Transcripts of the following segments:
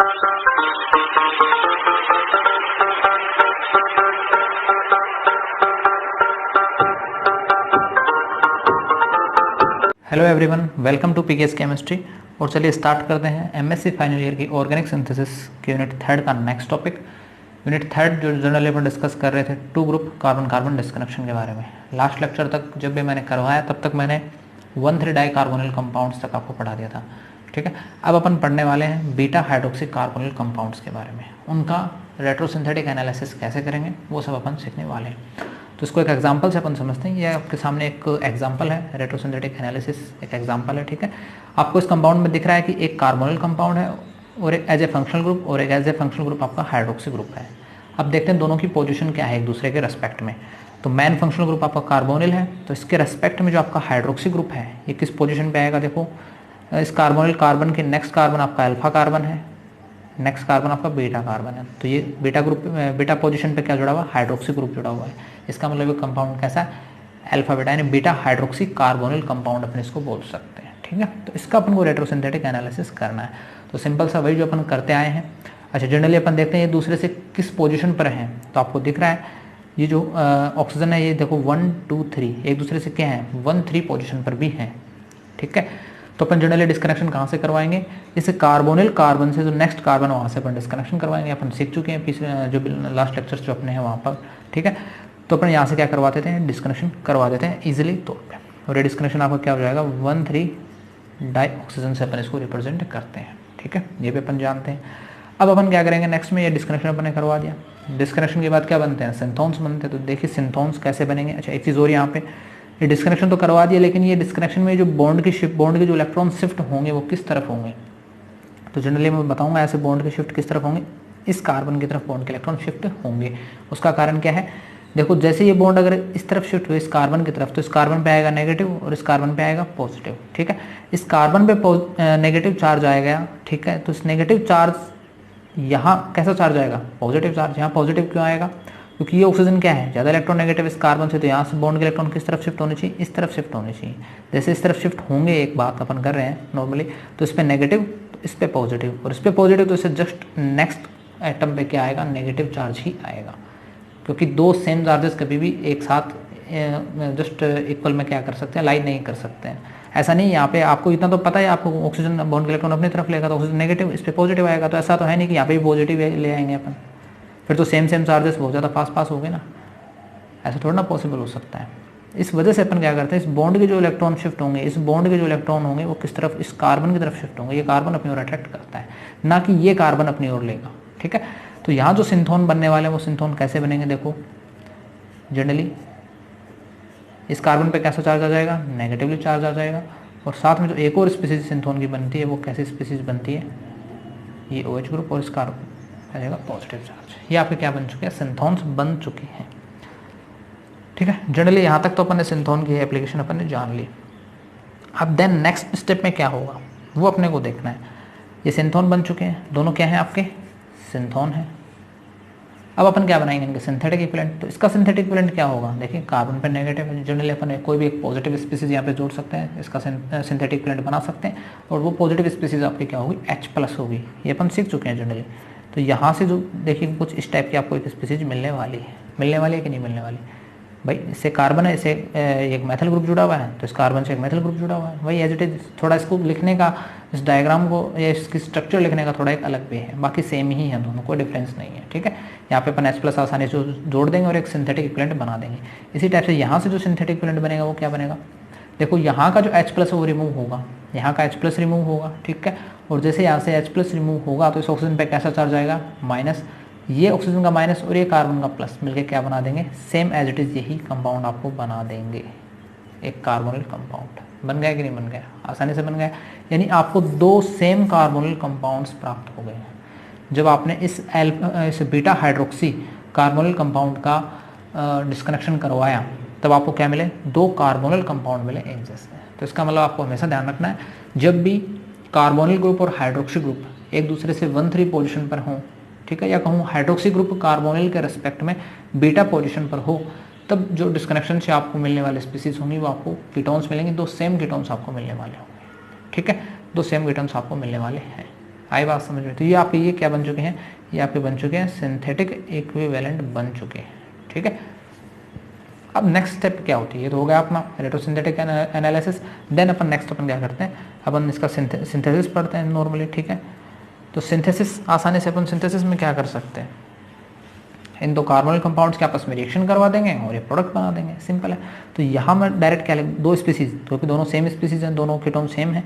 Hello everyone, welcome to PKS chemistry. और चलिए start करते हैं एमएससी फाइनल ईयर की ऑर्गेनिक सिंथेसिस के यूनिट थर्ड का नेक्स्ट टॉपिक। यूनिट थर्ड जो जनरली अपन डिस्कस कर रहे थे two group carbon carbon disconnection के बारे में। लास्ट लेक्चर तक जब भी मैंने करवाया तब तक मैंने 1,3 डाई कार्बोनिल कंपाउंड्स तक आपको पढ़ा दिया था, ठीक है। अब अपन पढ़ने वाले हैं बीटा हाइड्रोक्सी कार्बोनिल कंपाउंड्स के बारे में। उनका रेट्रोसिंथेटिक एनालिसिस कैसे करेंगे वो सब अपन सीखने वाले हैं। तो इसको एक एग्जांपल से अपन समझते हैं। ये आपके सामने एक एग्जांपल है, रेट्रोसिंथेटिक एनालिसिस एक एग्जांपल है, ठीक है। आपको इस कंपाउंड में दिख रहा है कि एक कार्बोनिल कंपाउंड है और एक एज ए फंक्शनल ग्रुप और एक एज ए फंक्शनल ग्रुप आपका हाइड्रोक्सी ग्रुप है। अब देखते हैं दोनों की पोजीशन क्या है एक दूसरे के रेस्पेक्ट में। तो मेन फंक्शनल ग्रुप आपका कार्बोनिल है, तो इसके रेस्पेक्ट में जो आपका हाइड्रोक्सी ग्रुप है ये किस पोजिशन पे आएगा। देखो, इस कार्बोनिल कार्बन के नेक्स्ट कार्बन आपका अल्फा कार्बन है, नेक्स्ट कार्बन आपका बीटा कार्बन है। तो ये बीटा ग्रुप, बीटा पोजीशन पे क्या जुड़ा हुआ है, हाइड्रोक्सी ग्रुप जुड़ा हुआ है। इसका मतलब ये कंपाउंड कैसा है, अल्फा बीटा यानी बीटा हाइड्रोक्सी कार्बोनिल कंपाउंड अपन इसको बोल सकते हैं, ठीक है। तो इसका अपन को रेट्रोसिंथेटिक एनालिसिस करना है। तो सिंपल सा वही जो अपन करते आए हैं। अच्छा, जनरली अपन देखते हैं ये दूसरे से किस पोजिशन पर हैं। तो आपको दिख रहा है ये जो ऑक्सीजन है, ये देखो 1 2 3 एक दूसरे से क्या है, 1 3 पोजिशन पर भी हैं, ठीक है। तो अपन जनरली डिस्कनेक्शन कहाँ से करवाएंगे, इस कार्बोनिल कार्बन से जो नेक्स्ट कार्बन वहाँ से अपन डिस्कनेक्शन करवाएंगे। अपन सीख चुके हैं पिछले जो लास्ट लेक्चर्स जो अपने हैं वहाँ पर, ठीक है। तो अपन यहाँ से क्या करवा देते हैं, डिस्कनेक्शन करवा देते हैं ईजिली तौर पे। और ये डिस्कनेक्शन आपका क्या हो जाएगा, 1 3 डाई ऑक्सीजन से अपन इसको रिप्रेजेंट करते हैं, ठीक है। ये भी अपन जानते हैं। अब अपन क्या करेंगे नेक्स्ट में, ये डिस्कनेक्शन अपन ने करवा दिया। डिस्कनेक्शन के बाद क्या बनते हैं, सिंथोन्स बनते हैं। तो देखिए सिंथोन्स कैसे बनेंगे। अच्छा, एक चीज़ और यहाँ पे, ये डिस्कनेक्शन तो करवा दिया, लेकिन ये डिस्कनेक्शन में जो बॉन्ड के जो इलेक्ट्रॉन शिफ्ट होंगे वो किस तरफ होंगे। तो जनरली मैं बताऊंगा ऐसे बॉन्ड के शिफ्ट किस तरफ होंगे, इस कार्बन की तरफ बॉन्ड के इलेक्ट्रॉन शिफ्ट होंगे। उसका कारण क्या है, देखो जैसे ये बॉन्ड अगर इस तरफ शिफ्ट हुए इस कार्बन की तरफ, तो इस कार्बन पे आएगा नेगेटिव और इस कार्बन पे आएगा पॉजिटिव, ठीक है। इस कार्बन पे नेगेटिव चार्ज आएगा, ठीक है। तो इस नेगेटिव चार्ज यहाँ कैसा चार्ज आएगा, पॉजिटिव चार्ज। यहाँ पॉजिटिव क्यों आएगा, क्योंकि ये ऑक्सीजन क्या है, ज़्यादा इलेक्ट्रॉन इस कार्बन से। तो यहाँ से बॉन्ड के इलेक्ट्रॉन किस तरफ शिफ्ट होने चाहिए, इस तरफ शिफ्ट होने चाहिए। जैसे इस तरफ शिफ्ट होंगे, एक बात अपन कर रहे हैं नॉर्मली, तो इस पर नेगेटिव, इस पर पॉजिटिव और इस पर पॉजिटिव, तो इससे जस्ट नेक्स्ट एटम पे क्या आएगा, नेगेटिव चार्ज ही आएगा। क्योंकि दो सेम चार्जेस कभी भी एक साथ जस्ट इक्वल में क्या कर सकते हैं, लाइन नहीं कर सकते हैं। ऐसा नहीं, यहाँ पे आपको इतना तो पता है, आपको ऑक्सीजन बॉन्ड के इलेक्ट्रॉन अपनी तरफ लेगा तो ऑक्सीजन नेगेटिव, इस पर पॉजिटिव आएगा। तो ऐसा तो है नहीं कि यहाँ पे भी पॉजिटिव ले आएंगे अपन, फिर तो सेम चार्जेस बहुत ज़्यादा पास हो गए ना। ऐसा थोड़ा ना पॉसिबल हो सकता है। इस वजह से अपन क्या करते हैं, इस बॉन्ड के जो इलेक्ट्रॉन शिफ्ट होंगे, इस बॉन्ड के जो इलेक्ट्रॉन होंगे वो किस तरफ, इस कार्बन की तरफ शिफ्ट होंगे। ये कार्बन अपनी ओर अट्रैक्ट करता है, ना कि ये कार्बन अपनी ओर लेगा, ठीक है। तो यहाँ जो सिंथोन बनने वाले हैं वो सिंथोन कैसे बनेंगे, देखो जनरली इस कार्बन पे कैसा चार्ज आ जाएगा, नेगेटिवली चार्ज आ जाएगा। और साथ में जो एक और स्पीसीज सिंथोन की बनती है वो कैसी स्पीसीज बनती है, ये OH ग्रुप और इस कार्बन आ जाएगा पॉजिटिव चार्ज। ये आपके क्या बन चुके हैं, सिंथोन्स बन चुके हैं, ठीक है। जनरली यहाँ तक तो अपन ने सिंथोन की एप्लीकेशन अपन ने जान ली। अब देन नेक्स्ट स्टेप में क्या होगा वो अपने को देखना है। ये सिंथोन बन चुके हैं, दोनों क्या हैं आपके, सिंथोन है। अब अपन क्या बनाएंगे इनके सिंथेटिक इक्विवेलेंट। तो इसका सिंथेटिक इक्विवेलेंट क्या होगा, देखिए कार्बन पे नेगेटिव है, जनरली अपन कोई भी एक पॉजिटिव स्पीसीज यहाँ पे जोड़ सकते हैं, इसका सिंथेटिक इक्विवेलेंट बना सकते हैं। और वो पॉजिटिव स्पीसीज आपकी क्या होगी, H+ होगी। ये अपन सीख चुके हैं जनरली। तो यहाँ से जो देखिए कुछ इस टाइप की आपको एक स्पीसीज मिलने वाली है कि नहीं मिलने वाली भाई। इससे कार्बन है, इससे एक मेथल ग्रुप जुड़ा हुआ है, तो इस कार्बन से एक मेथल ग्रुप जुड़ा हुआ है। वही एज इट इज, थोड़ा इसको लिखने का, इस डायग्राम को या इसकी स्ट्रक्चर लिखने का थोड़ा एक अलग वे है, बाकी सेम ही है दोनों, कोई डिफरेंस नहीं है, ठीक है। यहाँ पे अपन H+ आसानी से जोड़ देंगे और एक सिंथेटिक इक्विवेलेंट बना देंगे। इसी टाइप से यहाँ से जो सिंथेटिक इक्विवेलेंट बनेगा वो क्या बनेगा, देखो यहाँ का जो H+ है वो रिमूव होगा, यहाँ का H+ रिमूव होगा, ठीक है। और जैसे यहाँ से H+ रिमूव होगा तो इस ऑक्सीजन पे कैसा चार्ज आएगा, माइनस। ये ऑक्सीजन का माइनस और ये कार्बन का प्लस मिलके क्या बना देंगे, सेम एज इट इज यही कंपाउंड आपको बना देंगे। एक कार्बोनिल कंपाउंड बन गया कि नहीं बन गया, आसानी से बन गया। यानी आपको दो सेम कार्बोनिल कंपाउंड्स प्राप्त हो गए हैं। जब आपने इस बीटा हाइड्रोक्सी कार्बोनिल कंपाउंड का डिस्कनेक्शन करवाया तब आपको क्या मिले, दो कार्बोनिल कंपाउंड मिले एक जैसे। तो इसका मतलब आपको हमेशा ध्यान रखना है, जब भी कार्बोनिल ग्रुप और हाइड्रोक्सी ग्रुप एक दूसरे से 1 3 पोजिशन पर हों, ठीक है, या कहूँ हाइड्रोक्सी ग्रुप कार्बोनिल के रेस्पेक्ट में बीटा पोजीशन पर हो, तब जो डिस्कनेक्शन से आपको मिलने वाले स्पीसीज होंगी वो आपको कीटोन्स मिलेंगे, दो सेम कीटोन्स आपको मिलने वाले होंगे, ठीक है। दो सेम कीटोन्स आपको मिलने वाले हैं। आई बात समझ में? तो ये आपके ये क्या बन चुके हैं, ये आपके बन चुके हैं सिंथेटिक इक्विवेलेंट बन चुके हैं, ठीक है। अब नेक्स्ट स्टेप क्या होती है, ये तो हो गया अपना रेट्रोसिंथेटिक एनालिसिस। देन अपन नेक्स्ट अपन क्या करते हैं, अपन इसका सिंथेसिस पढ़ते हैं नॉर्मली, ठीक है। तो सिंथेसिस आसानी से अपन सिंथेसिस में क्या कर सकते हैं, इन दो कार्बोनिल कंपाउंड्स के आपस में रिएक्शन करवा देंगे और ये प्रोडक्ट बना देंगे, सिंपल है। तो यहाँ मैं डायरेक्ट क्या दो स्पीसीज, क्योंकि दोनों सेम स्पीसीज हैं, दोनों कीटोन सेम है,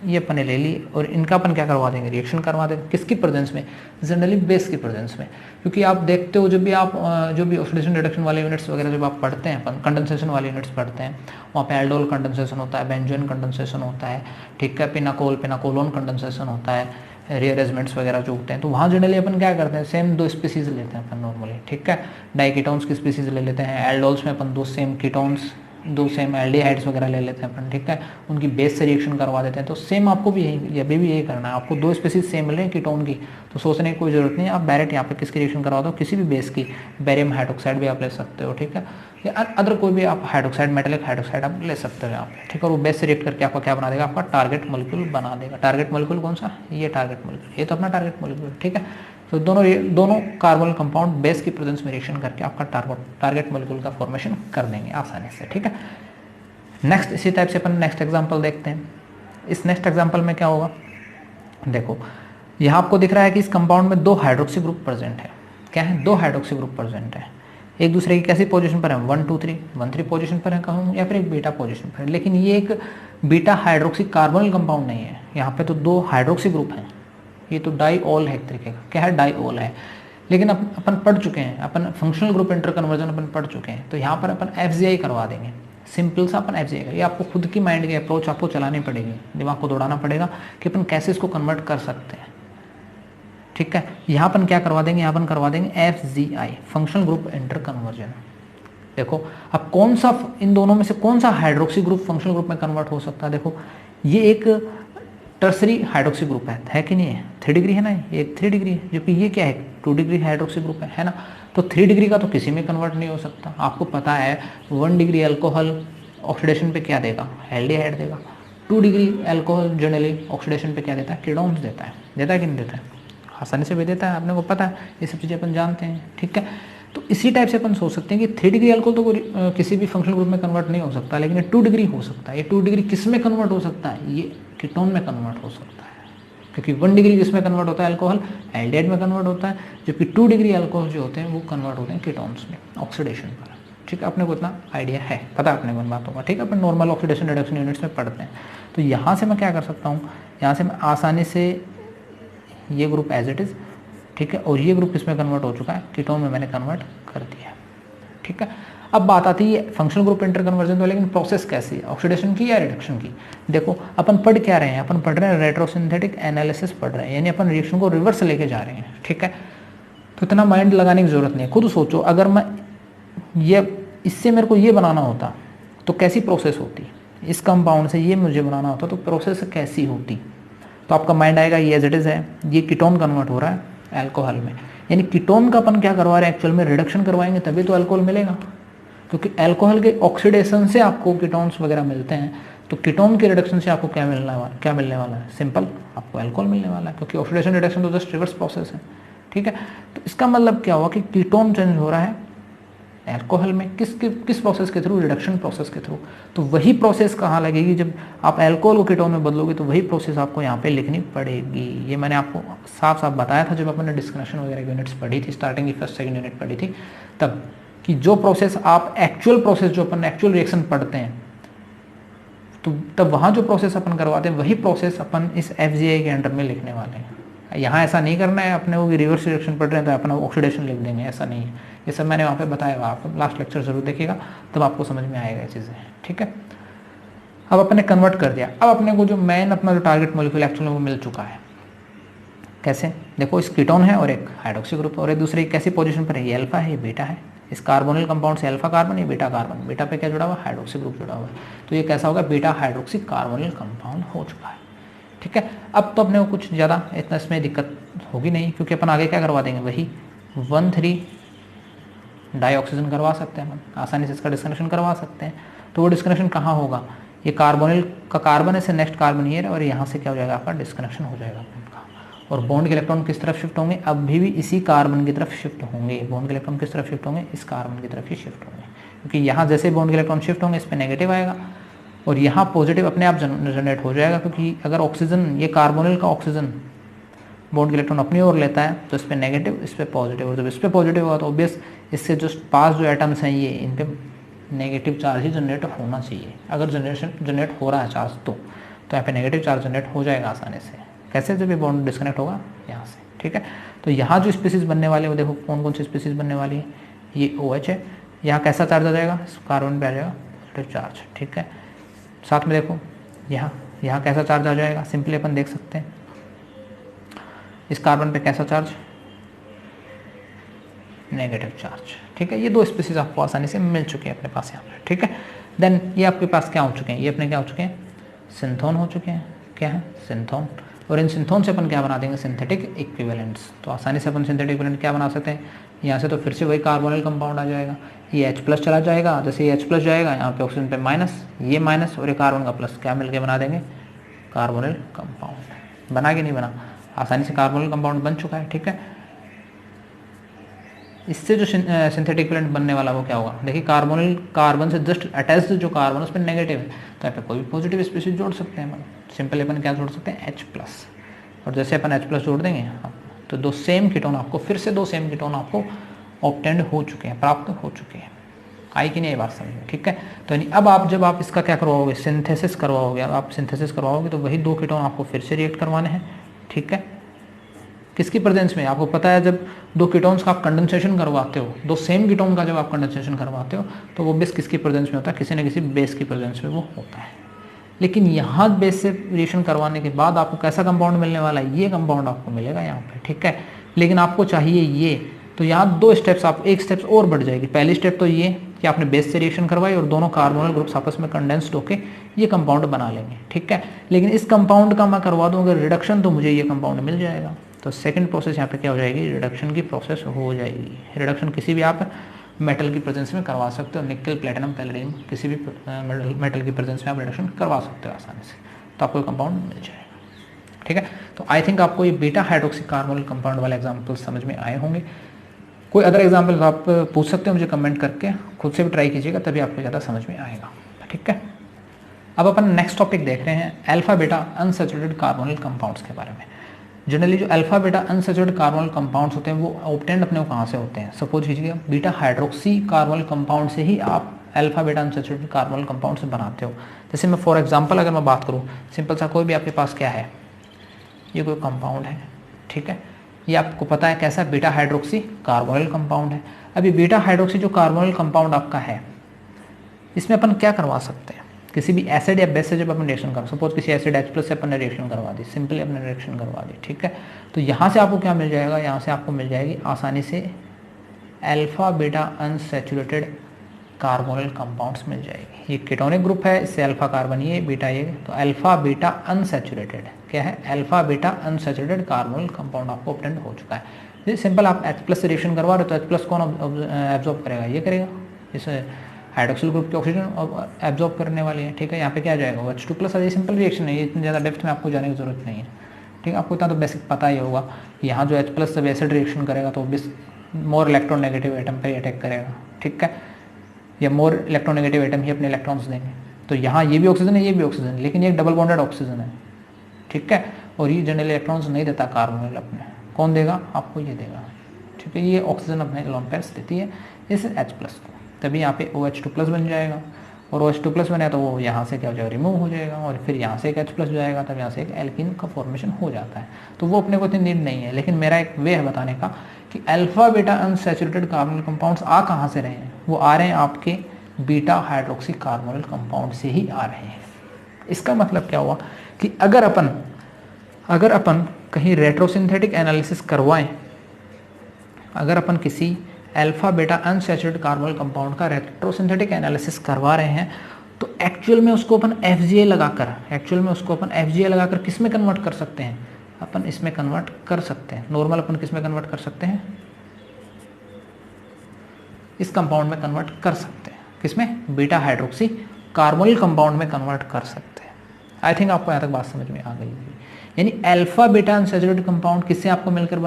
ये अपन ने ले ली और इनका अपन क्या करवा देंगे, रिएक्शन करवा देंगे। किसकी प्रेजेंस में, जनरली बेस की प्रेजेंस में। क्योंकि आप देखते हो जब भी आप जो भी ऑक्सीडेशन रिडक्शन वाले यूनिट्स वगैरह जब आप पढ़ते हैं, अपन कंडेंसेशन वाले यूनिट्स पढ़ते हैं, वहाँ पे एल्डोल कंडेंसेशन होता है, बेंजोइन कंडेंसेशन होता है, ठीक है, पिनाकोलोन कंडेंसेशन होता है, रीअरेंजमेंट्स वगैरह जो होते हैं। तो वहाँ जनरली अपन क्या करते हैं, सेम दो स्पीसीज लेते हैं अपन नॉर्मली, ठीक है। डाइकीटोन्स की स्पीसीज ले लेते हैं, एल्डोल्स में अपन दो सेम कीटोन्स, दो सेम एल्डिहाइड्स वगैरह ले लेते हैं अपन, ठीक है, उनकी बेस से रिएक्शन करवा देते हैं। तो सेम आपको भी यही अभी भी यही करना है, आपको दो स्पीसीज सेम मिल रहे हैं कीटोन की, तो सोचने की कोई जरूरत नहीं है, आप डायरेक्ट यहाँ पे किसकी रिएक्शन करवा दो, किसी भी बेस की, बेरियम हाइड्रोक्साइड भी आप ले सकते हो, ठीक है, या अदर कोई भी आप हाइड्रोक्साइड, मेटेलिक हाइड्रोक्साइड आप ले सकते हो यहाँ पे, ठीक है। और वो बेस से रिएक्ट करके आपका क्या बना देगा, आपका टारगेट मॉलिक्यूल बना देगा। टारगेट मॉलिक्यूल कौन सा, ये टारगेट मॉलिक्यूल, ये तो अपना टारगेट मॉलिक्यूल, ठीक है। तो दोनों कार्बोनिल कंपाउंड बेस की प्रेजेंस में रिएक्शन करके आपका टारगेट मॉलिक्यूल का फॉर्मेशन कर देंगे आसानी से, ठीक है। नेक्स्ट इसी टाइप से अपन नेक्स्ट एग्जांपल देखते हैं। इस नेक्स्ट एग्जांपल में क्या होगा, देखो यहाँ आपको दिख रहा है कि इस कंपाउंड में दो हाइड्रोक्सी ग्रुप प्रेजेंट है। क्या है, दो हाइड्रोक्सी ग्रुप प्रेजेंट है, एक दूसरे की कैसी पोजीशन पर है, 1 2 3 1 3 पोजीशन पर है कहूँ, या फिर एक बीटा पोजीशन पर है। लेकिन ये एक बीटा हाइड्रोक्सी कार्बोनिल कंपाउंड नहीं है, यहाँ पे तो दो हाइड्रोक्सी ग्रुप हैं, ये तो डाईऑल है एक तरीके का। क्या है, डाईऑल है। लेकिन अपन पढ़ चुके हैं, अपन फंक्शनल ग्रुप इंटर कन्वर्जन अपन पढ़ चुके हैं, तो यहाँ पर अपन FGI करवा देंगे, सिंपल सा अपन FGI करेंगे। आपको खुद की माइंड की अप्रोच आपको चलानी पड़ेगी, दिमाग को दौड़ाना पड़ेगा कि अपन कैसे इसको कन्वर्ट कर सकते हैं, ठीक है। यहाँ अपन क्या करवा देंगे, यहाँ अपन करवा देंगे FGI, functional group inter conversion. देखो अब कौन सा इन दोनों में से कौन सा हाइड्रोक्सी ग्रुप फंक्शनल ग्रुप में कन्वर्ट हो सकता है। देखो ये एक टर्सरी हाइड्रोक्सी ग्रुप है कि नहीं है, 3 डिग्री है ना, ये 3 डिग्री है, जबकि ये क्या है, 2 डिग्री हाइड्रोक्सी ग्रुप है ना। तो 3 डिग्री का तो किसी में कन्वर्ट नहीं हो सकता। आपको पता है 1 डिग्री अल्कोहल ऑक्सीडेशन पे क्या देगा, एल्डिहाइड देगा। 2 डिग्री अल्कोहल जनरली ऑक्सीडेशन पे क्या देता है, कीटोन्स देता है कि नहीं देता है, आसानी से भी देता है, आपने को पता है, ये सब चीज़ें अपन जानते हैं, ठीक है। तो इसी टाइप से अपन सोच सकते हैं कि 3 डिग्री अल्कोहल तो किसी भी फंक्शनल ग्रुप में कन्वर्ट नहीं हो सकता, लेकिन 2 डिग्री हो सकता है। ये 2 डिग्री किस में कन्वर्ट हो सकता है, ये कीटोन में कन्वर्ट हो सकता है। क्योंकि 1 डिग्री जिसमें कन्वर्ट होता है अल्कोहल, एल्डिहाइड में कन्वर्ट होता है, जबकि 2 डिग्री अल्कोहल जो होते हैं वो कन्वर्ट होते हैं कीटोन्स में ऑक्सीडेशन पर, ठीक है। अपने को इतना आइडिया है, पता है अपने को इन बातों का, ठीक है। अपन नॉर्मल ऑक्सीडेशन रिडक्शन यूनिट्स में पढ़ते हैं। तो यहाँ से मैं क्या कर सकता हूँ, यहाँ से मैं आसानी से ये ग्रुप एज इट इज़, ठीक है, और ये ग्रुप किसमें कन्वर्ट हो चुका है, कीटोन में मैंने कन्वर्ट कर दिया, ठीक है। अब बात आती है फंक्शनल ग्रुप इंटर कन्वर्जन, तो लेकिन प्रोसेस कैसी है, ऑक्सीडेशन की या रिडक्शन की। देखो अपन पढ़ क्या रहे हैं, अपन पढ़ रहे हैं रेट्रोसिंथेटिक एनालिसिस पढ़ रहे हैं, यानी अपन रिएक्शन को रिवर्स लेके जा रहे हैं, ठीक है। तो इतना माइंड लगाने की जरूरत नहीं है, खुद सोचो अगर मैं ये इससे मेरे को ये बनाना होता तो कैसी प्रोसेस होती, इस कंपाउंड से ये मुझे बनाना होता तो प्रोसेस कैसी होती। तो आपका माइंड आएगा ये एज इट इज़ है, ये कीटोन कन्वर्ट हो रहा है अल्कोहल में, यानी कीटोन का अपन क्या करवा रहे हैं, एक्चुअल में रिडक्शन करवाएंगे तभी तो अल्कोहल मिलेगा, क्योंकि अल्कोहल के ऑक्सीडेशन से आपको कीटोन्स वगैरह मिलते हैं। तो कीटोन के रिडक्शन से आपको क्या मिलने वाला है, सिंपल आपको अल्कोहल मिलने वाला है, क्योंकि ऑक्सीडेशन रिडक्शन तो जस्ट रिवर्स प्रोसेस है, ठीक है। तो इसका मतलब क्या हुआ कि कीटोन चेंज हो रहा है अल्कोहल में, किस प्रोसेस के थ्रू, रिडक्शन प्रोसेस के थ्रू। तो वही प्रोसेस कहाँ लगेगी, जब आप अल्कोहल को कीटोन में बदलोगे तो वही प्रोसेस आपको यहाँ पे लिखनी पड़ेगी। ये मैंने आपको साफ साफ बताया था जब अपने डिस्कशन वगैरह की यूनिट्स पढ़ी थी, स्टार्टिंग की फर्स्ट सेकंड यूनिट पढ़ी थी तब, कि जो प्रोसेस आप एक्चुअल प्रोसेस जो अपन एक्चुअल रिएक्शन पढ़ते हैं, तो तब वहाँ जो प्रोसेस अपन करवाते हैं वही प्रोसेस अपन इस FGI के अंडर में लिखने वाले हैं। यहाँ ऐसा नहीं करना है अपने को रिवर्स रिएक्शन पढ़ रहे हैं तो अपना ऑक्सीडेशन लिख देंगे, ऐसा नहीं है। ये सब मैंने वहाँ पे बताया हुआ, आप लास्ट लेक्चर जरूर देखिएगा तब आपको समझ में आएगा ये चीज़ें, ठीक है। अब अपने कन्वर्ट कर दिया, अब अपने को जो मेन अपना जो टारगेट मॉलिक्यूल एक्चुअली वो मिल चुका है। कैसे, देखो इस कीटोन है और एक हाइड्रोक्सी ग्रुप, और एक दूसरे कैसी पोजीशन पर है, ये अल्फा है ये बीटा है। इस कार्बोनिल कंपाउंड से अल्फा कार्बन, ये बीटा कार्बन, बीटा पे क्या जुड़ा हुआ है, हाइड्रोक्सी ग्रुप जुड़ा हुआ है। तो ये कैसा होगा, बीटा हाइड्रोक्सी कार्बोनिल कंपाउंड हो चुका है, ठीक है। अब तो अपने को कुछ ज़्यादा इतना इसमें दिक्कत होगी नहीं, क्योंकि अपन आगे क्या करवा देंगे, वही 1,3 डाईऑक्सीजन करवा सकते हैं, हम आसानी से इसका डिस्कनेक्शन करवा सकते हैं। तो वो डिस्कनेक्शन कहाँ होगा, ये कार्बोनिल का कार्बन है, से नेक्स्ट कार्बन ये है और यहाँ से क्या हो जाएगा आपका डिस्कनेक्शन हो जाएगा उनका। और बॉन्ड के इलेक्ट्रॉन किस तरफ शिफ्ट होंगे, अभी भी इसी कार्बन की तरफ शिफ्ट होंगे। बॉन्ड के इलेक्ट्रॉन किस तरफ शिफ्ट होंगे, इस कार्बन की तरफ ही शिफ्ट होंगे, क्योंकि यहाँ जैसे बॉन्ड के इलेक्ट्रॉन शिफ्ट होंगे इस पर नेगेटिव आएगा और यहाँ पॉजिटिव अपने आप जनरेट हो जाएगा, क्योंकि अगर ऑक्सीजन, ये कार्बोनिल का ऑक्सीजन बॉन्ड के इलेक्ट्रॉन अपनी ओर लेता है तो इस पर नेगेटिव, इस पर पॉजिटिव, और जब इस पर पॉजिटिव होगा तो ऑब्वियस इससे जो पास जो एटम्स हैं ये इन पे नेगेटिव चार्ज ही जनरेट होना चाहिए। अगर जनरेट हो रहा है चार्ज तो यहाँ पे नेगेटिव चार्ज जनरेट हो जाएगा आसानी से। कैसे, जब ये बॉन्ड डिस्कनेक्ट होगा यहाँ से, ठीक है। तो यहाँ जो स्पीसीज बनने वाली है वो देखो कौन कौन सी स्पीसीज बनने वाली है, ये OH है, यहाँ कैसा चार्ज आ जाएगा, कार्बन पे आ जाएगा पॉजिटिव चार्ज, ठीक है। साथ में देखो यहाँ कैसा चार्ज आ जाएगा, सिंपली अपन देख सकते हैं इस कार्बन पे कैसा चार्ज, नेगेटिव चार्ज, ठीक है। ये दो स्पीसीज आपको आसानी से मिल चुके हैं अपने पास यहाँ पे, ठीक है। देन ये आपके पास क्या हो चुके हैं, ये अपने क्या हो चुके हैं, सिंथोन हो चुके हैं। क्या है, सिंथोन। और इन सिंथोन से अपन क्या बना देंगे, सिंथेटिक इक्विवेलेंट्स। तो आसानी से अपन सिंथेटिक इक्विवेलेंट क्या बना सकते हैं, यहाँ से तो फिर से वही कार्बोनिल कंपाउंड आ जाएगा, ये H+ चला जाएगा, जैसे ये H+ जाएगा यहाँ पे ऑक्सीजन पे माइनस, ये माइनस और ये कार्बन का प्लस, क्या मिलके बना देंगे, कार्बोनिल कंपाउंड। बना कि नहीं बना, आसानी से कार्बोनिल कंपाउंड बन चुका है, ठीक है। इससे जो सिंथेटिक इक्विवेलेंट बनने वाला वो क्या होगा, देखिए कार्बोनिल, कार्बन से जस्ट अटैच्ड जो कार्बन उस पर नेगेटिव है, तो यहाँ पे कोई भी पॉजिटिव स्पीसीज जोड़ सकते हैं। सिंपल अपन क्या जोड़ सकते हैं, H+, और जैसे अपन H+ जोड़ देंगे तो दो सेम कीटोन आपको, फिर से दो सेम कीटोन आपको ऑब्टेंड हो चुके हैं, प्राप्त हो चुके हैं। आई कि नहीं ये बात समझ में, ठीक है। तो यानी अब आप जब आप इसका क्या करवाओगे, सिंथेसिस करवाओगे, अब आप सिंथेसिस करवाओगे तो वही दो कीटोन आपको फिर से रिएक्ट करवाने हैं, ठीक है। किसकी प्रेजेंस में, आपको पता है जब दो कीटोन्स का आप कंडेंसेशन करवाते हो, दो सेम कीटोन का जब आप कंडेंसेशन करवाते हो तो वो बेस किसकी प्रेजेंस में होता है, किसी न किसी बेस की प्रेजेंस में वो होता है। लेकिन यहाँ बेस से रिएक्शन करवाने के बाद आपको कैसा कंपाउंड मिलने वाला है, ये कंपाउंड आपको मिलेगा यहाँ पे, ठीक है। लेकिन आपको चाहिए ये, तो यहाँ दो स्टेप्स, आप एक स्टेप्स और बढ़ जाएगी। पहली स्टेप तो ये कि आपने बेस से रिएक्शन करवाई और दोनों कार्बोनिल ग्रुप्स आपस में कंडेंस्ड होके ये कंपाउंड बना लेंगे, ठीक है। लेकिन इस कंपाउंड का मैं करवा दूँ अगर रिडक्शन तो मुझे ये कंपाउंड मिल जाएगा। तो सेकंड प्रोसेस यहाँ पे क्या हो जाएगी, रिडक्शन की प्रोसेस हो जाएगी। रिडक्शन किसी भी आप मेटल की प्रेजेंस में करवा सकते हो, निकल, प्लेटिनम, पैलेडियम, किसी भी मेटल की प्रेजेंस में आप रिडक्शन करवा सकते हो आसानी से, तो आपको कंपाउंड मिल जाएगा, ठीक है। तो आई थिंक आपको ये बीटा हाइड्रोक्सी कार्बोनिल कंपाउंड वाले एग्जाम्पल समझ में आए होंगे। कोई अदर एग्जाम्पल आप पूछ सकते हो मुझे कमेंट करके, खुद से भी ट्राई कीजिएगा, तभी आपको ज़्यादा समझ में आएगा, ठीक है। अब अपन नेक्स्ट टॉपिक देख रहे हैं alpha beta unsaturated carbonyl compounds के बारे में। जनरली जो alpha beta unsaturated carbonyl compounds होते हैं वो ऑब्टेंड अपने को कहाँ से होते हैं, सपोज कीजिए बीटा हाइड्रोक्सी कार्बोनिल कंपाउंड से ही आप alpha beta unsaturated carbonyl compound से बनाते हो। जैसे मैं फॉर एग्जांपल अगर मैं बात करूँ, सिंपल सा कोई भी आपके पास क्या है, ये कोई कंपाउंड है, ठीक है। ये आपको पता है कैसा, बीटा हाइड्रोक्सी कार्बोनिल कंपाउंड है। अभी बीटा हाइड्रोक्सी जो कार्बोनिल कंपाउंड आपका है, इसमें अपन क्या करवा सकते हैं, किसी भी एसिड या बेस से जब अपन रिएक्शन करो, सपोज किसी एसिड H+ से अपन ने रिएक्शन करवा दी, सिंपली अपने रिएक्शन करवा दी, ठीक है। तो यहाँ से आपको क्या मिल जाएगा, यहाँ से आपको मिल जाएगी आसानी से alpha beta unsaturated carbonyl compounds मिल जाएगी। ये कीटोनिक ग्रुप है, इससे अल्फा कार्बन ये, बीटा ये, तो अल्फा बीटा अनसैचुरेटेड क्या है, alpha beta unsaturated carbonyl compound आपको ऑब्टेंड हो चुका है। ये सिंपल आप H+ से रिएक्शन करवा रहे हो तो H+ कौन एब्जॉर्ब करेगा, ये करेगा, इसे हाइड्रोक्सिल ग्रुप की ऑक्सीजन एब्जॉर्ब करने वाली है, ठीक है। यहाँ पे क्या आ जाएगा, H2+। ये सिंपल रिएक्शन है, ये इतनी ज़्यादा डेप्थ में आपको जाने की जरूरत नहीं है, ठीक है। आपको इतना तो बेसिक पता ही होगा कि यहाँ जो H+ जब एसिड रिएक्शन करेगा तो मोर इलेक्ट्रोनेगेटिव एटम पर अटैक करेगा, ठीक है, या मोर इलेक्ट्रोनेगेटिव एटम ही अपने इलेक्ट्रॉन्स देंगे। तो यहाँ ये भी ऑक्सीजन है, ये भी ऑक्सीजन है, लेकिन ये डबल बॉन्डेड ऑक्सीजन है, ठीक है। और ये जनरली इलेक्ट्रॉन्स नहीं देता कार्बोनिल अपने, कौन देगा, आपको ये देगा, ठीक है। ये ऑक्सीजन अपने लोन पेयर्स देती है इस H+ को, तभी यहाँ पे OH2+ बन जाएगा, और OH2+ बने तो वो यहाँ से क्या हो जाएगा, रिमूव हो जाएगा, और फिर यहाँ से एक H+ जाएगा, तब यहाँ से एक एल्कीन का फॉर्मेशन हो जाता है। तो वो अपने को इतनी नीड नहीं है, लेकिन मेरा एक वे है बताने का कि alpha beta unsaturated carbonyl compounds आ कहाँ से रहे हैं, वो आ रहे हैं आपके बीटा हाइड्रोक्सी कार्बोनिल कंपाउंड से ही आ रहे हैं। इसका मतलब क्या हुआ कि अगर अपन कहीं रेट्रोसिंथेटिक एनालिसिस करवाएं, अगर अपन किसी alpha beta unsaturated carbonyl compound का रेट्रोसिंथेटिक एनालिसिस करवा रहे हैं तो एक्चुअल में उसको अपन FGA लगाकर किस में कन्वर्ट कर सकते हैं, अपन इसमें कन्वर्ट कर सकते हैं। नॉर्मल अपन किस में कन्वर्ट कर सकते हैं, इस कंपाउंड में कन्वर्ट कर सकते हैं, किसमें, बीटा हाइड्रोक्सी कार्बोनिल कंपाउंड में कन्वर्ट कर सकते हैं। आई थिंक आपको यहाँ तक बात समझ में आ गई होगी। यानी अल्फा बीटा अनसैचुरेटेड कंपाउंड किससे आपको मिलकर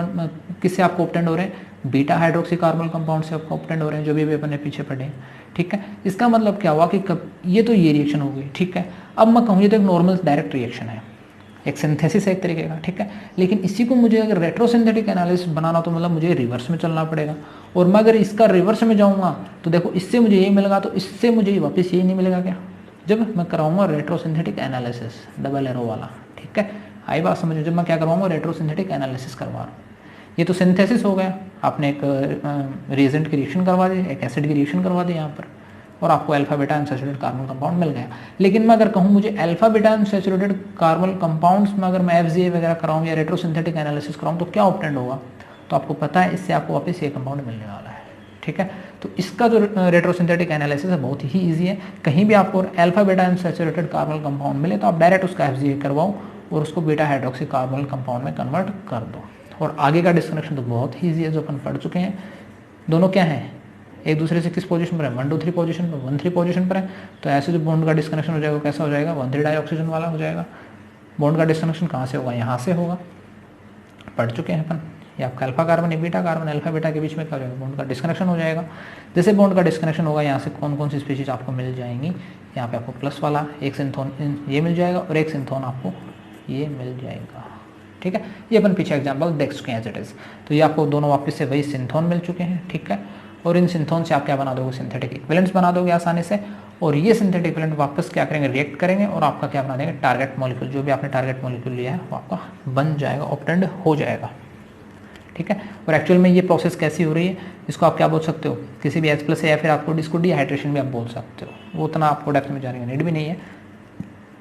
किससे आपको ऑब्टेंड हो रहे हैं, बीटा हाइड्रोक्सी कार्बोनिल कंपाउंड से आपको ऑब्टेंड हो रहे हैं, जो भी अपन ने पीछे पढ़े हैं। ठीक है, इसका मतलब क्या हुआ कि ये तो ये रिएक्शन हो गई। ठीक है, अब मैं कहूँ ये तो एक नॉर्मल डायरेक्ट रिएक्शन है, एक सिंथेसिस है एक तरीके का। ठीक है, लेकिन इसी को मुझे अगर रेट्रोसिंथेटिक एनालिसिस बनाना तो मतलब मुझे रिवर्स में चलना पड़ेगा। और मैं अगर इसका रिवर्स में जाऊँगा तो देखो इससे मुझे यही मिलेगा, तो इससे मुझे वापस यही नहीं मिलेगा क्या, जब मैं कराऊंगा रेट्रोसिंथेटिक एनालिसिस, डबल एरो वाला। ठीक है, आई बात समझो, जब मैं क्या करवाऊंगा, रेट्रोसिंथेटिक एनालिसिस करवा रहा हूँ। ये तो सिंथेसिस हो गया, आपने एक रिएजेंट की रिएक्शन करवा दी, एक एसिड की रिएक्शन करवा दी यहाँ पर, और आपको alpha beta unsaturated carbon compound मिल गया। लेकिन मैं अगर कहूँ मुझे alpha beta unsaturated carbon compounds में अगर मैं FGA वगैरह कराऊँ या रेट्रोसिंथेटिक एनालिसिस कराऊँ तो क्या ऑब्टेंड होगा, तो आपको पता है इससे आपको वापस ये कंपाउंड मिलने वाला है। ठीक है, तो इसका जो रेट्रोसिंथेटिक एनालिसिस है बहुत ही ईजी है। कहीं भी आपको alpha beta unsaturated carbon compound मिले तो आप डायरेक्ट उसका FGA करवाओ और उसको बीटा हाइड्रोक्सी कार्बन कंपाउंड में कन्वर्ट कर दो। और आगे का डिस्कनेक्शन तो बहुत ही ईजी है, जो अपन पढ़ चुके हैं। दोनों क्या हैं, एक दूसरे से किस पोजीशन पर है, 1 2 3 पोजीशन पर, 1 3 पोजीशन पर है। तो ऐसे जो बॉन्ड का डिस्कनेक्शन हो जाएगा कैसा हो जाएगा, 1 3 डाई ऑक्सीजन वाला हो जाएगा। बॉन्ड का डिस्कनेक्शन कहाँ से होगा, यहाँ से होगा, पढ़ चुके हैं अपन। ये आपका alpha carbon beta carbon, alpha beta के बीच में क्या हो जाएगा, बॉन्ड का डिस्कनेक्शन हो जाएगा। जैसे बॉन्ड का डिस्कनेक्शन होगा यहाँ से कौन कौन सी स्पीशीज आपको मिल जाएंगी, यहाँ पे आपको प्लस वाला एक सिंथोन ये मिल जाएगा और एक सिंथोन आपको ये मिल जाएगा। ठीक है, ये अपन पीछे एग्जाम्पल देख चुके हैं एज इट इज। तो ये आपको दोनों वापस से वही सिंथोन मिल चुके हैं। ठीक है, और इन सिंथोन से आप क्या बना दोगे, सिंथेटिक इक्विवेलेंट्स बना दोगे आसानी से। और ये सिंथेटिक इक्विवेलेंट वापस क्या करेंगे, रिएक्ट करेंगे और आपका क्या बना देंगे, टारगेट मॉलिक्यूल। जो भी आपने टारगेट मॉलिक्यूल लिया है वो आपका बन जाएगा, ऑब्टेंड हो जाएगा। ठीक है, और एक्चुअल में ये प्रोसेस कैसी हो रही है, इसको आप क्या बोल सकते हो, किसी भी H+ से, या फिर आपको इसको डिहाइड्रेशन भी आप बोल सकते हो। वो उतना आपको डेप्थ में जाने का नीड भी नहीं है,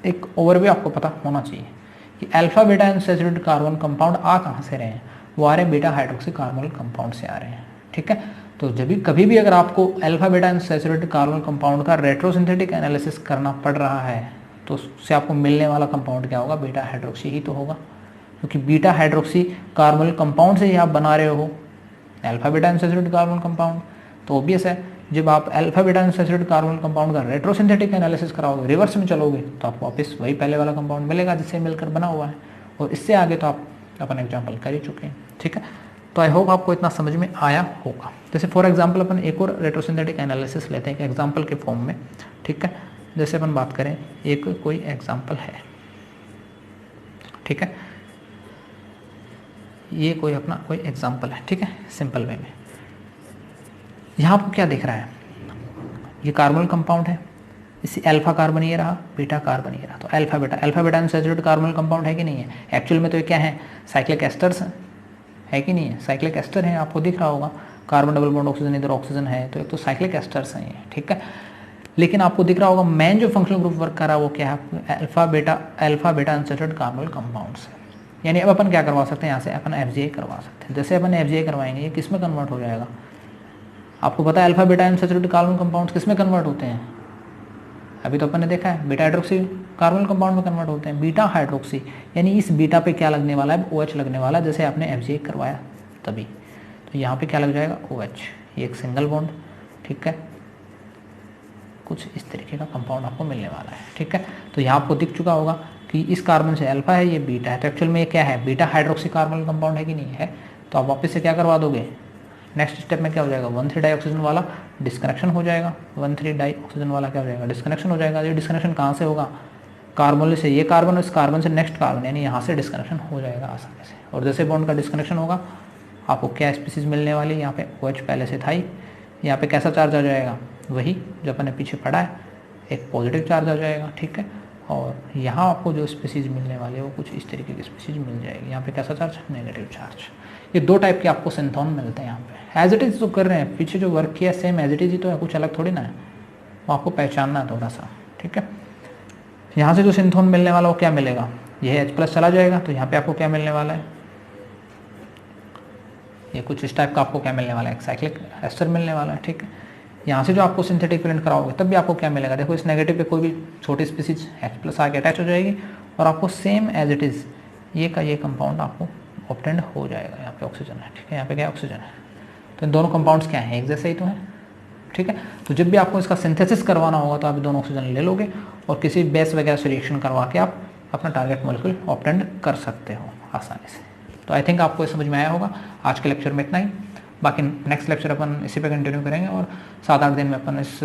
एक ओवरव्यू आपको पता होना चाहिए कि alpha beta unsaturated carbon compound आ कहाँ से रहे हैं, वो आ रहे हैं बीटा हाइड्रोक्सी कार्बोनिल कंपाउंड से आ रहे हैं। ठीक है, तो जब भी कभी भी अगर आपको alpha beta unsaturated carbon compound का रेट्रोसिंथेटिक एनालिसिस करना पड़ रहा है तो उससे आपको मिलने वाला कंपाउंड क्या होगा, बीटा हाइड्रोक्सी ही तो होगा, क्योंकि बीटा हाइड्रोक्सी कार्बोनिल कंपाउंड से ही आप बना रहे हो alpha beta unsaturated carbon compound. तो ऑब्वियस है जब आप alpha beta unsaturated carbon compound का रेट्रोसिंथेटिक एनालिसिस कराओगे, रिवर्स में चलोगे, तो आपको वापस वही पहले वाला कंपाउंड मिलेगा जिससे मिलकर बना हुआ है। और इससे आगे तो आप अपन एग्जाम्पल कर ही चुके हैं। ठीक है, तो आई होप आपको इतना समझ में आया होगा। जैसे फॉर एग्जांपल अपन एक और रेट्रोसिंथेटिक एनालिसिस लेते हैं एक एग्जांपल के फॉर्म में। ठीक है, जैसे अपन बात करें, एक कोई एग्जांपल है। ठीक है, ये कोई अपना कोई एग्जांपल है। ठीक है, सिंपल वे में यहाँ आपको क्या दिख रहा है, ये कार्बोनिल कंपाउंड है, इसी अल्फा कार्बन ये रहा, बीटा कार्बन ये रहा। तो alpha beta unsaturated carbonyl compound है कि नहीं है, एक्चुअल में तो ये क्या है, साइक्लिक एस्टर्स है कि नहीं है, साइक्लिक एस्टर है, आपको दिख रहा होगा। कार्बन डबल बॉन्ड ऑक्सीजन, इधर ऑक्सीजन है, तो एक तो साइक्लिक एस्टर्स हैं ये। ठीक है, लेकिन आपको दिख रहा होगा मेन जो फंक्शनल ग्रुप वर्क कर रहा है वो क्या है, alpha beta unsaturated carbonyl compound से। यानी अब अपन क्या करवा सकते हैं, यहाँ से अपन FGA करवा सकते हैं। जैसे अपन FGA करवाएंगे, ये किस में कन्वर्ट हो जाएगा, आपको पता है alpha beta unsaturated carbon compound किस में कन्वर्ट होते हैं, अभी तो अपन ने देखा है बीटा हाइड्रोक्सी कार्बोनिल कंपाउंड में कन्वर्ट होते हैं, बीटा हाइड्रोक्सी। यानी इस बीटा पे क्या लगने वाला है, OH लगने वाला है, जैसे आपने FGA करवाया तभी। तो यहाँ पे क्या लग जाएगा, OH, ये एक सिंगल बॉन्ड। ठीक है, कुछ इस तरीके का कंपाउंड आपको मिलने वाला है। ठीक है, तो यहाँ आपको दिख चुका होगा कि इस कार्बन से अल्फा है, ये बीटा है, तो एक्चुअल में ये क्या है, बीटा हाइड्रोक्सी कार्बोनिल कंपाउंड है कि नहीं है। तो आप वापस से क्या करवा दोगे, नेक्स्ट स्टेप में क्या हो जाएगा, 1 3 डाई ऑक्सीजन वाला डिस्कनेक्शन हो जाएगा, 1 3 डाई ऑक्सीजन वाला क्या हो जाएगा, डिस्कनेक्शन हो जाएगा। ये डिस्कनेक्शन कहाँ से होगा, कार्बोनिल से, ये कार्बन इस कार्बन से नेक्स्ट कार्बन, यानी यहाँ से डिस्कनेक्शन हो जाएगा आसानी से। और जैसे बॉन्ड का डिस्कनेक्शन होगा आपको क्या स्पीसीज मिलने वाली, यहाँ पे OH पहले से था ही, यहाँ पे कैसा चार्ज आ जाएगा, वही जो अपने पीछे पड़ा है, एक पॉजिटिव चार्ज आ जाएगा। ठीक है, और यहाँ आपको जो स्पीसीज मिलने वाले हैं वो कुछ इस तरीके की स्पीसीज मिल जाएगी। यहाँ पे कैसा चार्ज, नेगेटिव चार्ज। ये 2 टाइप के आपको सिंथोन मिलते हैं यहाँ पे। एज इट इज जो कर रहे हैं, पीछे जो वर्क किया सेम एज इट इज ही तो है, कुछ अलग थोड़ी ना है, वो आपको पहचानना है थोड़ा सा। ठीक है, यहाँ से जो सिंथोन मिलने वाला वो क्या मिलेगा, ये H+ चला जाएगा, तो यहाँ पे आपको क्या मिलने वाला है, ये कुछ इस टाइप का आपको क्या मिलने वाला है, एक साइक्लिक एस्टर मिलने वाला है। ठीक है, यहाँ से जो आपको सिंथेटिक इक्विवेलेंट कराओगे तब भी आपको क्या मिलेगा, देखो इस नेगेटिव पे कोई भी छोटी स्पीसीज H+ आके अटैच हो जाएगी और आपको सेम एज इट इज ये का ये कंपाउंड आपको ऑब्टेंड हो जाएगा। यहाँ पे ऑक्सीजन है। ठीक है, यहाँ पे क्या ऑक्सीजन है, तो इन दोनों कंपाउंड्स क्या है, एक जैसे ही तो है। ठीक है। तो जब भी आपको इसका सिंथेसिस करवाना होगा तो आप दोनों ऑक्सीजन ले लोगे और किसी बेस वगैरह से रिएक्शन करवा के आप अपना टारगेट मॉलिक्यूल ऑब्टेन कर सकते हो आसानी से। तो आई थिंक आपको समझ में आया होगा। आज के लेक्चर में इतना ही, बाकी नेक्स्ट लेक्चर अपन इसी पे कंटिन्यू करेंगे और 7-8 दिन में अपन इस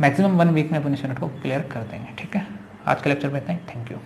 मैक्सिमम 1 वीक में अपन इस यूनिट को क्लियर कर देंगे, ठीक है। आज के लेक्चर में इतना ही, थैंक यू।